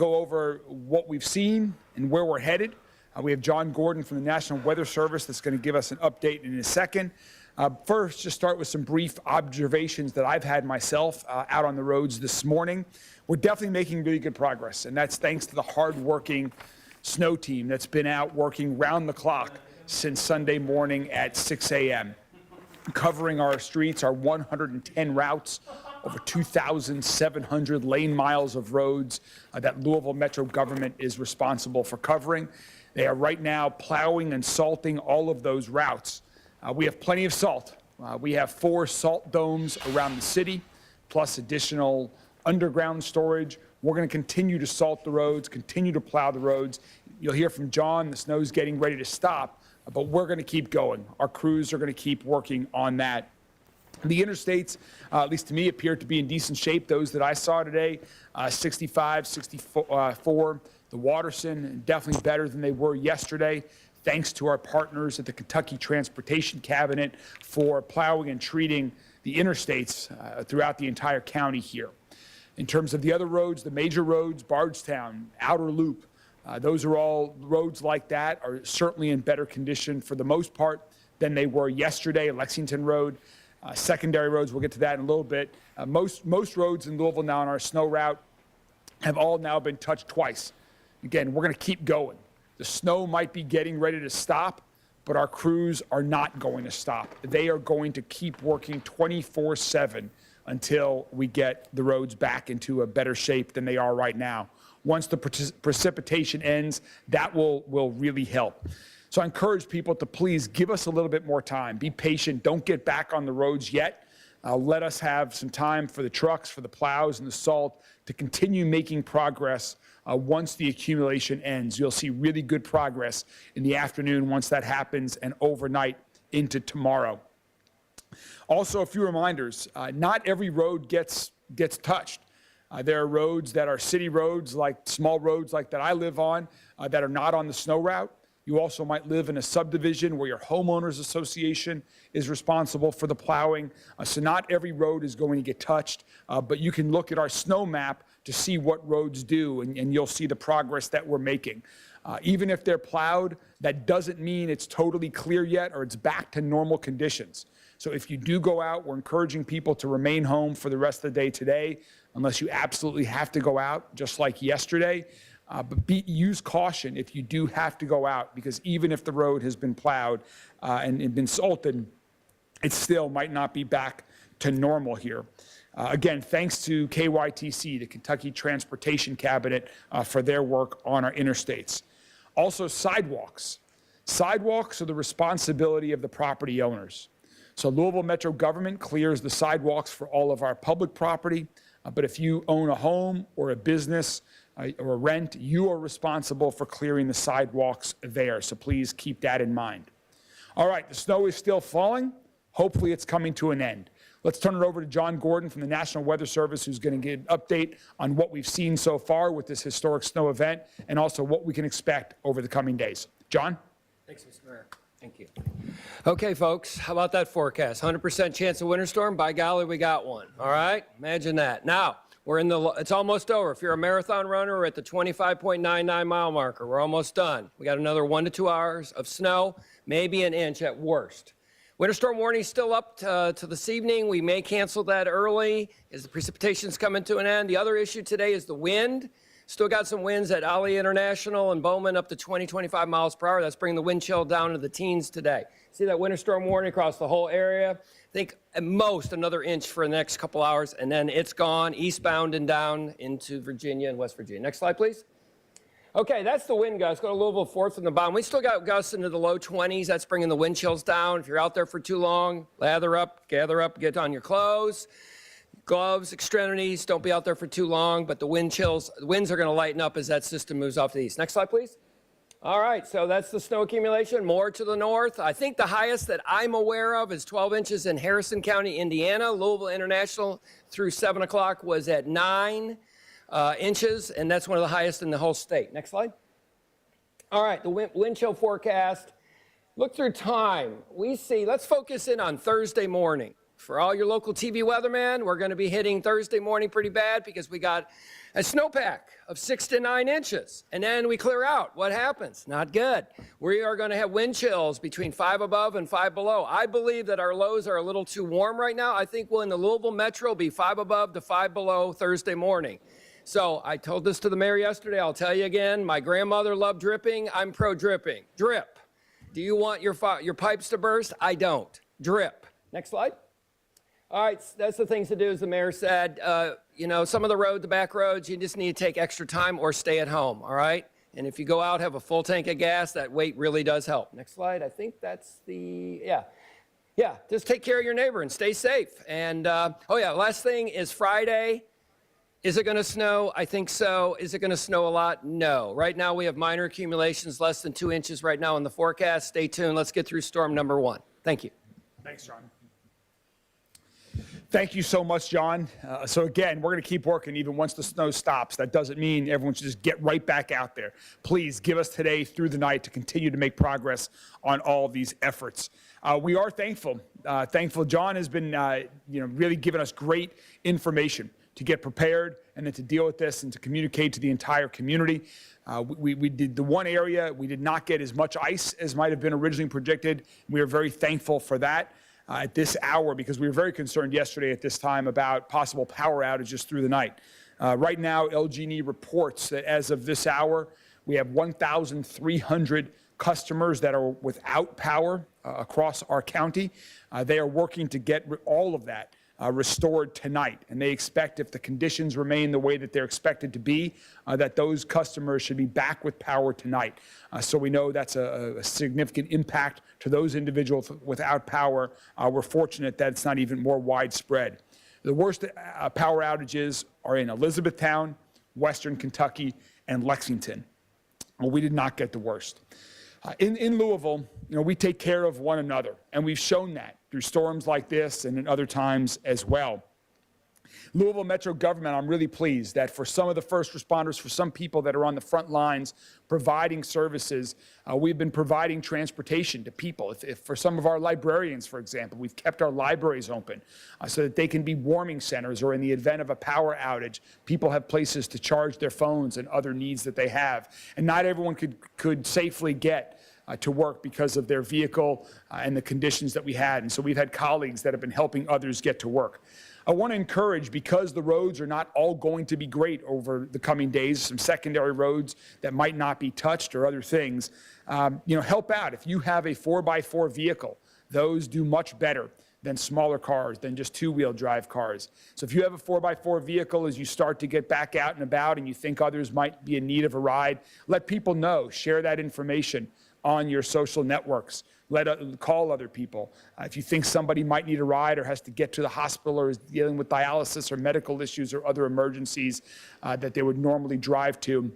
go over what we've seen and where we're headed. We have John Gordon from the National Weather Service that's going to give us an update in a second. First, just start with some brief observations that I've had myself out on the roads this morning. We're definitely making really good progress, and that's thanks to the hard-working snow team that's been out working round the clock since Sunday morning at 6 a.m. covering our streets, our 110 routes, over 2,700 lane miles of roads that Louisville Metro government is responsible for covering. They are right now plowing and salting all of those routes. We have plenty of salt. We have 4 salt domes around the city, plus additional underground storage. We're going to continue to salt the roads, continue to plow the roads. You'll hear from John, the snow's getting ready to stop, but we're going to keep going. Our crews are going to keep working on that. The interstates, at least to me, appear to be in decent shape. Those that I saw today, 65, 64. The Waterson, definitely better than they were yesterday, thanks to our partners at the Kentucky Transportation Cabinet for plowing and treating the interstates throughout the entire county here. In terms of the other roads, the major roads, Bardstown, Outer Loop, those are all roads like that are certainly in better condition for the most part than they were yesterday. Lexington Road, secondary roads, we'll get to that in a little bit. Most roads in Louisville now on our snow route have all now been touched twice. Again, we're going to keep going. The snow might be getting ready to stop, but our crews are not going to stop. They are going to keep working 24/7 until we get the roads back into a better shape than they are right now. Once the precipitation ends, that will really help. So I encourage people to please give us a little bit more time. Be patient. Don't get back on the roads yet. Let us have some time for the trucks, for the plows and the salt to continue making progress once the accumulation ends. You'll see really good progress in the afternoon once that happens and overnight into tomorrow. Also, a few reminders. Not every road gets touched. There are roads that are city roads, like small roads like that I live on, that are not on the snow route. You also might live in a subdivision where your homeowners association is responsible for the plowing. So not every road is going to get touched, but you can look at our snow map to see what roads do, and you'll see the progress that we're making. Even if they're plowed, that doesn't mean it's totally clear yet or it's back to normal conditions. So if you do go out, we're encouraging people to remain home for the rest of the day today, unless you absolutely have to go out, just like yesterday. But use caution if you do have to go out, because even if the road has been plowed and been salted, it still might not be back to normal here. Again, thanks to KYTC, the Kentucky Transportation Cabinet, for their work on our interstates. Also, sidewalks. Sidewalks are the responsibility of the property owners. So Louisville Metro government clears the sidewalks for all of our public property, but if you own a home or a business or a rent, you are responsible for clearing the sidewalks there. So please keep that in mind. All right, the snow is still falling. Hopefully it's coming to an end. Let's turn it over to John Gordon from the National Weather Service, who's going to get an update on what we've seen so far with this historic snow event and also what we can expect over the coming days. John? Thanks, Mr. Mayor. Thank you. Okay, folks, how about that forecast? 100% chance of winter storm? By golly, we got one. All right? Imagine that. Now, it's almost over. If you're a marathon runner, we're at the 25.99 mile marker. We're almost done. We got another 1 to 2 hours of snow, maybe an inch at worst. Winter storm warning is still up to this evening. We may cancel that early as the precipitation's coming to an end. The other issue today is the wind. Still got some winds at Ali International and Bowman up to 20, 25 miles per hour. That's bringing the wind chill down to the teens today. See that winter storm warning across the whole area? I think at most another inch for the next couple hours, and then it's gone eastbound and down into Virginia and West Virginia. Next slide, please. Okay, that's the wind gusts. Go to Louisville 4th from the bottom. We still got gusts into the low 20s. That's bringing the wind chills down. If you're out there for too long, lather up, gather up, get on your clothes. Gloves, extremities, don't be out there for too long, but the winds are going to lighten up as that system moves off to the east. Next slide, please. All right, so that's the snow accumulation. More to the north. I think the highest that I'm aware of is 12 inches in Harrison County, Indiana. Louisville International through 7 o'clock was at 9 inches, and that's one of the highest in the whole state. Next slide. All right, the wind chill forecast. Look through time. We see, let's focus in on Thursday morning. For all your local TV weathermen, we're going to be hitting Thursday morning pretty bad because we got A snowpack of 6 to 9 inches, and then we clear out. What happens? Not good. We are going to have wind chills between 5 above and 5 below. I believe that our lows are a little too warm right now. I think we'll in the Louisville Metro be 5 above to 5 below Thursday morning. So I told this to the mayor yesterday. I'll tell you again. My grandmother loved dripping. I'm pro dripping. Drip. Do you want your pipes to burst? I don't. Drip. Next slide. All right, that's the things to do, as the mayor said. You know, some of the back roads, you just need to take extra time or stay at home, all right? And if you go out, have a full tank of gas, that weight really does help. Next slide, I think that's yeah, just take care of your neighbor and stay safe. And, last thing is Friday. Is it going to snow? I think so. Is it going to snow a lot? No. Right now, we have minor accumulations, less than 2 inches right now in the forecast. Stay tuned. Let's get through storm number 1. Thank you. Thanks, John. Thank you so much, John. So again, we're going to keep working even once the snow stops. That doesn't mean everyone should just get right back out there. Please give us today through the night to continue to make progress on all of these efforts. We are thankful. John has been, really giving us great information to get prepared and then to deal with this and to communicate to the entire community. We did the one area, we did not get as much ice as might have been originally predicted. We are very thankful for that. At this hour, because we were very concerned yesterday at this time about possible power outages through the night. Right now, LG&E reports that as of this hour, we have 1,300 customers that are without power across our county. They are working to get all of that restored tonight, and they expect, if the conditions remain the way that they're expected to be, that those customers should be back with power tonight. So we know that's a significant impact to those individuals without power. We're fortunate that it's not even more widespread. The worst power outages are in Elizabethtown, Western Kentucky, and Lexington. Well, we did not get the worst. In Louisville, we take care of one another, and we've shown that through storms like this and in other times as well. Louisville Metro government, I'm really pleased that for some of the first responders, for some people that are on the front lines providing services, we've been providing transportation to people. If for some of our librarians, for example, we've kept our libraries open so that they can be warming centers, or in the event of a power outage, people have places to charge their phones and other needs that they have. And not everyone could safely get to work because of their vehicle and the conditions that we had. And so we've had colleagues that have been helping others get to work. I want to encourage, because the roads are not all going to be great over the coming days, some secondary roads that might not be touched or other things, help out. If you have a 4x4 vehicle, those do much better than smaller cars, than just two-wheel drive cars. So if you have a 4x4 vehicle, as you start to get back out and about and you think others might be in need of a ride, let people know, share that information on your social networks. Call other people. If you think somebody might need a ride or has to get to the hospital or is dealing with dialysis or medical issues or other emergencies that they would normally drive to,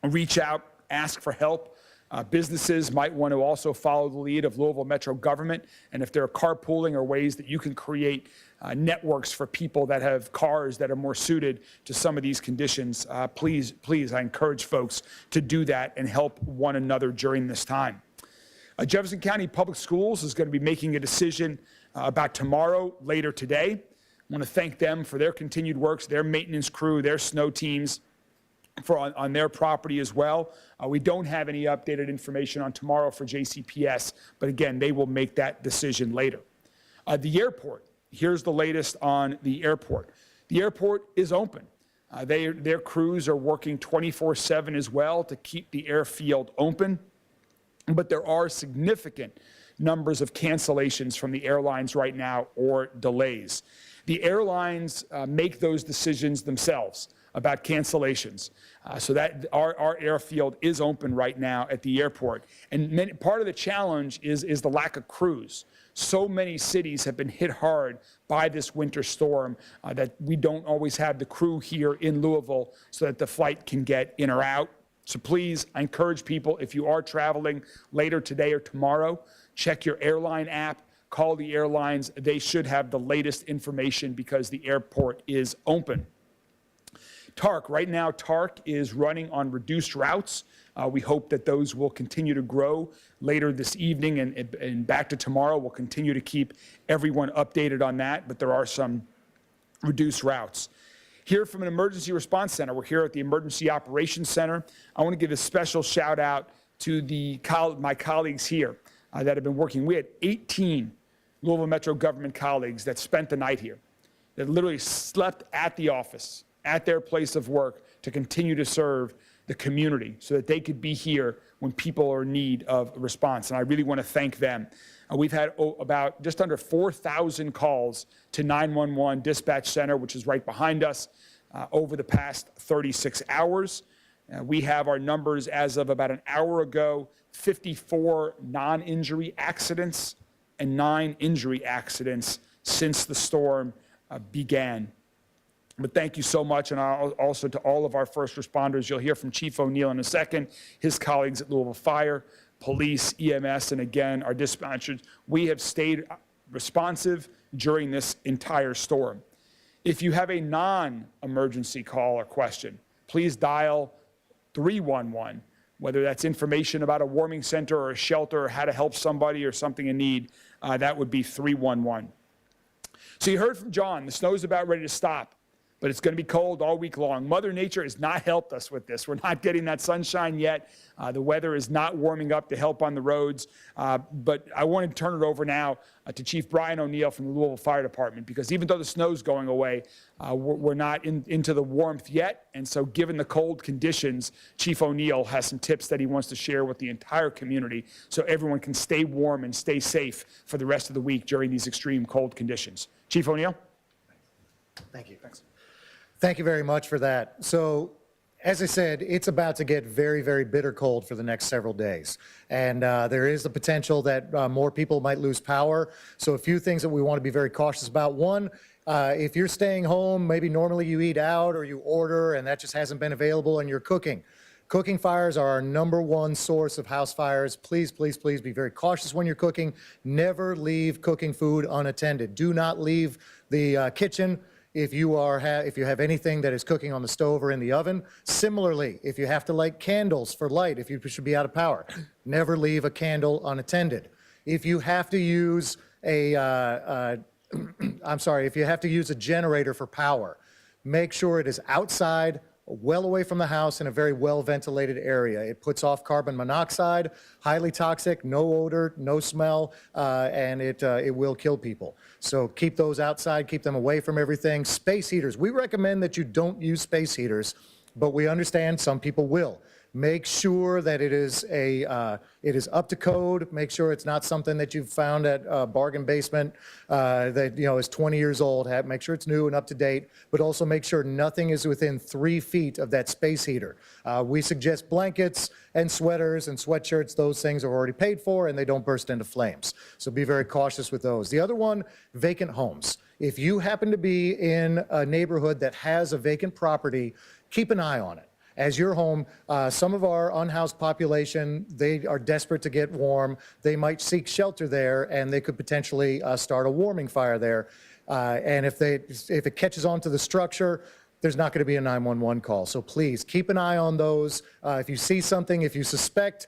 reach out, ask for help. Businesses might want to also follow the lead of Louisville Metro government, and if there are carpooling or ways that you can create networks for people that have cars that are more suited to some of these conditions, please, I encourage folks to do that and help one another during this time. Jefferson County Public Schools is going to be making a decision about tomorrow, later today. I want to thank them for their continued works, their maintenance crew, their snow teams, on their property as well. We don't have any updated information on tomorrow for JCPS, but again, they will make that decision later. The airport, here's the latest on the airport. The airport is open. Their crews are working 24/7 as well to keep the airfield open, but there are significant numbers of cancellations from the airlines right now, or delays. The airlines make those decisions themselves about cancellations. So that our airfield is open right now at the airport. And part of the challenge is the lack of crews. So many cities have been hit hard by this winter storm that we don't always have the crew here in Louisville so that the flight can get in or out. So please, I encourage people, if you are traveling later today or tomorrow, check your airline app, call the airlines. They should have the latest information because the airport is open. TARC, right now, TARC is running on reduced routes. We hope that those will continue to grow later this evening and back to tomorrow. We'll continue to keep everyone updated on that, but there are some reduced routes. Here from an emergency response center, we're here at the Emergency Operations Center. I want to give a special shout out to my colleagues here that have been working. We had 18 Louisville Metro government colleagues that spent the night here, that literally slept at the office, at their place of work, to continue to serve the community so that they could be here when people are in need of a response. And I really want to thank them. We've had about just under 4,000 calls to 911 dispatch center, which is right behind us, over the past 36 hours. We have our numbers as of about an hour ago: 54 non-injury accidents and 9 injury accidents since the storm began. But thank you so much, and also to all of our first responders. You'll hear from Chief O'Neill in a second, his colleagues at Louisville Fire, police, EMS, and again, our dispatchers. We have stayed responsive during this entire storm. If you have a non-emergency call or question, please dial 311, whether that's information about a warming center or a shelter or how to help somebody or something in need, that would be 311. So you heard from John, the snow's about ready to stop, but it's going to be cold all week long. Mother Nature has not helped us with this. We're not getting that sunshine yet. The weather is not warming up to help on the roads. But I want to turn it over now to Chief Brian O'Neill from the Louisville Fire Department, because even though the snow's going away, we're not into the warmth yet. And so given the cold conditions, Chief O'Neill has some tips that he wants to share with the entire community so everyone can stay warm and stay safe for the rest of the week during these extreme cold conditions. Chief O'Neill? Thank you. Thanks. Thank you very much for that. So, as I said, it's about to get very, very bitter cold for the next several days. And there is the potential that more people might lose power. So a few things that we want to be very cautious about. One, if you're staying home, maybe normally you eat out or you order and that just hasn't been available and you're cooking. Cooking fires are our #1 source of house fires. Please, please, please be very cautious when you're cooking. Never leave cooking food unattended. Do not leave the kitchen if you have anything that is cooking on the stove or in the oven. Similarly, if you have to light candles for light, if you should be out of power, never leave a candle unattended. If you have to use if you have to use a generator for power, make sure it is outside, well away from the house, in a very well ventilated area. It puts off carbon monoxide, highly toxic, no odor, no smell, and it will kill people. So keep those outside, keep them away from everything. Space heaters, we recommend that you don't use space heaters, but we understand some people will. Make sure that it is up to code. Make sure it's not something that you've found at a bargain basement that is 20 years old. Make sure it's new and up to date, but also make sure nothing is within 3 feet of that space heater. We suggest blankets and sweaters and sweatshirts. Those things are already paid for and they don't burst into flames. So be very cautious with those. The other one, vacant homes. If you happen to be in a neighborhood that has a vacant property, keep an eye on it. As your home, some of our unhoused population, they are desperate to get warm. They might seek shelter there, and they could potentially start a warming fire there. And if it catches onto the structure, there's not going to be a 911 call. So please keep an eye on those. If you see something, if you suspect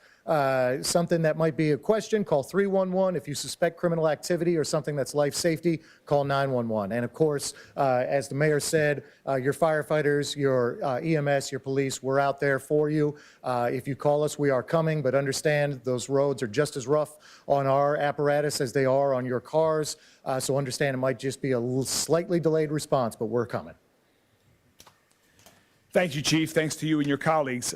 something that might be a question, call 311. If you suspect criminal activity or something that's life safety, call 911. And of course, as the mayor said, your firefighters, your EMS, your police, we're out there for you. If you call us, we are coming, but understand those roads are just as rough on our apparatus as they are on your cars. So understand it might just be a slightly delayed response, but we're coming. Thank you, Chief. Thanks to you and your colleagues.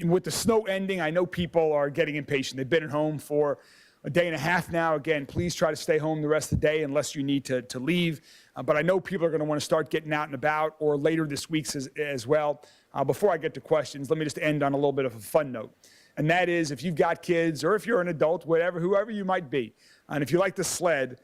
With the snow ending, I know people are getting impatient. They've been at home for a day and a half now. Again, please try to stay home the rest of the day unless you need to leave. But I know people are going to want to start getting out and about, or later this week as well. Before I get to questions, let me just end on a little bit of a fun note. And that is, if you've got kids or if you're an adult, whoever you might be, and if you like to sled,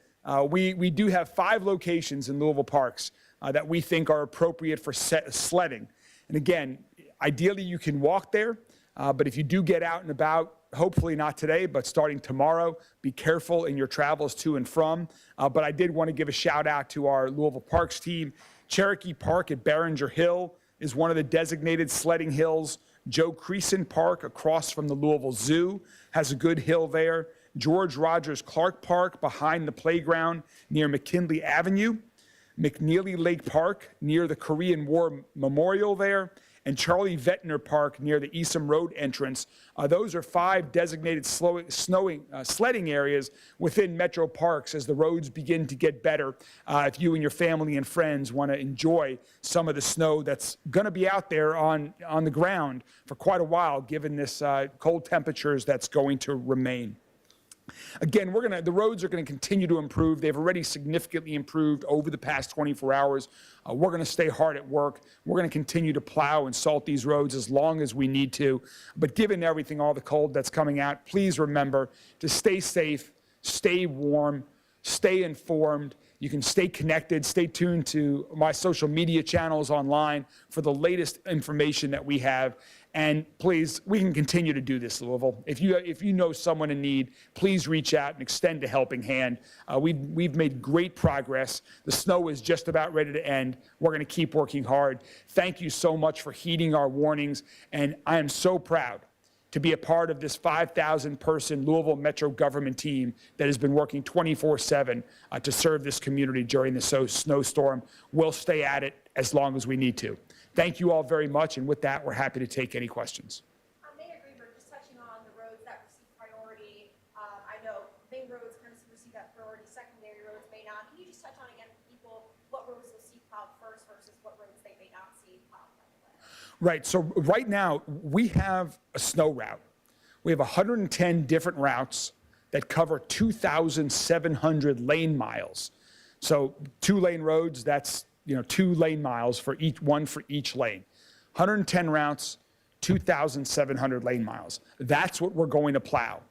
we do have 5 locations in Louisville parks that we think are appropriate for sledding. And again, ideally you can walk there, but if you do get out and about, hopefully not today, but starting tomorrow, be careful in your travels to and from. But I did want to give a shout out to our Louisville Parks team. Cherokee Park at Barringer Hill is one of the designated sledding hills. Joe Creason Park across from the Louisville Zoo has a good hill there. George Rogers Clark Park behind the playground near McKinley Avenue. McNeely Lake Park near the Korean War Memorial there, and Charlie Vettner Park near the Eastham Road entrance. Those are 5 designated sledding areas within metro parks as the roads begin to get better. If you and your family and friends want to enjoy some of the snow that's going to be out there on the ground for quite a while, given this cold temperatures that's going to remain. Again, the roads are going to continue to improve. They've already significantly improved over the past 24 hours. We're going to stay hard at work. We're going to continue to plow and salt these roads as long as we need to. But given everything, all the cold that's coming out, please remember to stay safe, stay warm, stay informed. You can stay connected, stay tuned to my social media channels online for the latest information that we have. And please, we can continue to do this, Louisville. If you know someone in need, please reach out and extend a helping hand. We've made great progress. The snow is just about ready to end. We're going to keep working hard. Thank you so much for heeding our warnings. And I am so proud to be a part of this 5,000-person Louisville Metro government team that has been working 24/7 to serve this community during the snowstorm. We'll stay at it as long as we need to. Thank you all very much, and with that, we're happy to take any questions. Mayor Greenberg, just touching on the roads that receive priority. I know main roads kind of receive that priority, secondary roads may not. Can you just touch on again for people what roads will see plowed first versus what roads they may not see plowed? Right, so right now, we have a snow route. We have 110 different routes that cover 2,700 lane miles. So 2-lane roads, that's 2 lane miles for each lane. 110 routes, 2,700 lane miles. That's what we're going to plow.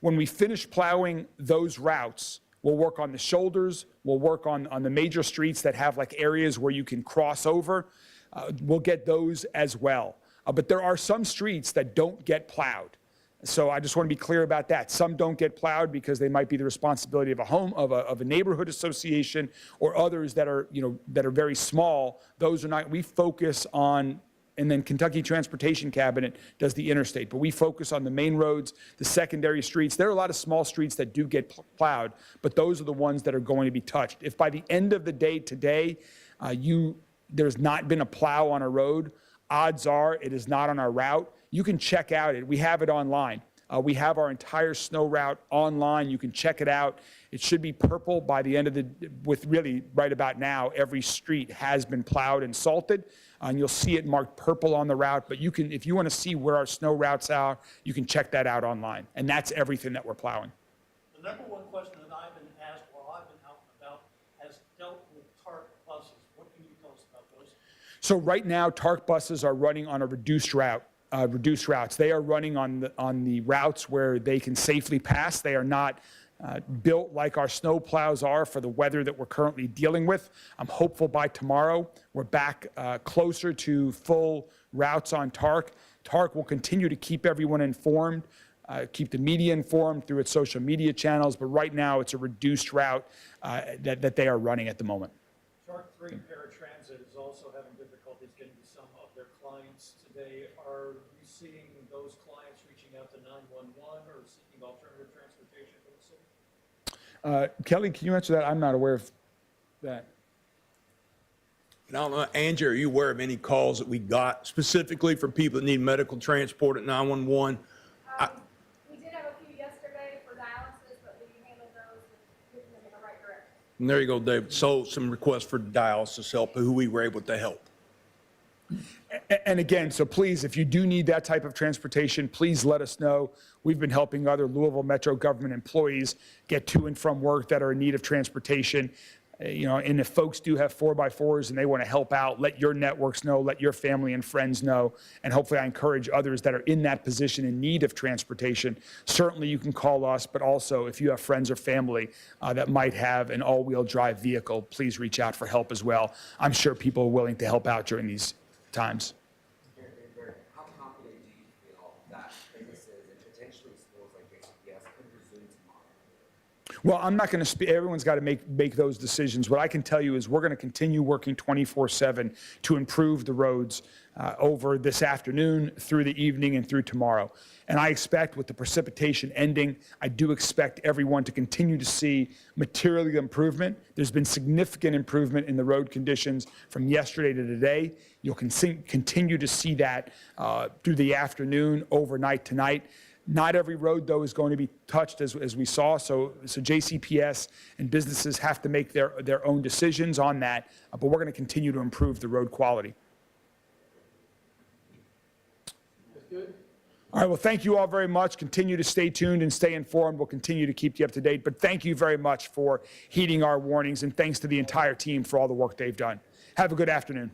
When we finish plowing those routes, we'll work on the shoulders, we'll work on the major streets that have like areas where you can cross over. We'll get those as well. But there are some streets that don't get plowed. So I just want to be clear about that. Some don't get plowed because they might be the responsibility of a neighborhood association, or others that are very small. Those are not. We focus on, and then Kentucky Transportation Cabinet does the interstate. But we focus on the main roads, the secondary streets. There are a lot of small streets that do get plowed, but those are the ones that are going to be touched. If by the end of the day today, there's not been a plow on a road, odds are it is not on our route. You can check out it. We have it online. We have our entire snow route online. You can check it out. It should be purple by the end of with really right about now, every street has been plowed and salted. And you'll see it marked purple on the route. But you can, if you want to see where our snow routes are, you can check that out online. And that's everything that we're plowing. The number one question that I've been asked while I've been out and about has dealt with TARP buses. What can you tell us about those? So right now, TARP buses are running on a reduced routes. They are running on the routes where they can safely pass. They are not built like our snow plows are for the weather that we're currently dealing with. I'm hopeful by tomorrow we're back closer to full routes on TARP. TARP will continue to keep everyone informed, keep the media informed through its social media channels, but right now it's a reduced route that they are running at the moment. TARP 3 paratransit is also having difficulties getting to some of their clients today. Are you seeing those clients reaching out to 911 or seeking alternative transportation for the city? Kelly, can you answer that? I'm not aware of that. And I don't know, Angie, are you aware of any calls that we got specifically for people that need medical transport at 911? We did have a few yesterday for dialysis, but we handled those and put them in the right direction. And there you go, David. So some requests for dialysis help, who we were able to help. And again, so please, if you do need that type of transportation, please let us know. We've been helping other Louisville Metro government employees get to and from work that are in need of transportation. And if folks do have 4x4s and they want to help out, let your networks know, let your family and friends know, and hopefully I encourage others that are in that position in need of transportation. Certainly you can call us, but also if you have friends or family that might have an all-wheel drive vehicle, please reach out for help as well. I'm sure people are willing to help out during these times. How confident do you feel that businesses and potentially schools like JCPS could resume tomorrow? Well, I'm not going to speak, everyone's got to make those decisions. What I can tell you is we're going to continue working 24/7 to improve the roads over this afternoon, through the evening, and through tomorrow. And I expect with the precipitation ending, I do expect everyone to continue to see material improvement. There's been significant improvement in the road conditions from yesterday to today. You'll continue to see that through the afternoon, overnight tonight. Not every road, though, is going to be touched as we saw. So JCPS and businesses have to make their own decisions on that. But we're going to continue to improve the road quality. All right, well, thank you all very much. Continue to stay tuned and stay informed. We'll continue to keep you up to date. But thank you very much for heeding our warnings, and thanks to the entire team for all the work they've done. Have a good afternoon.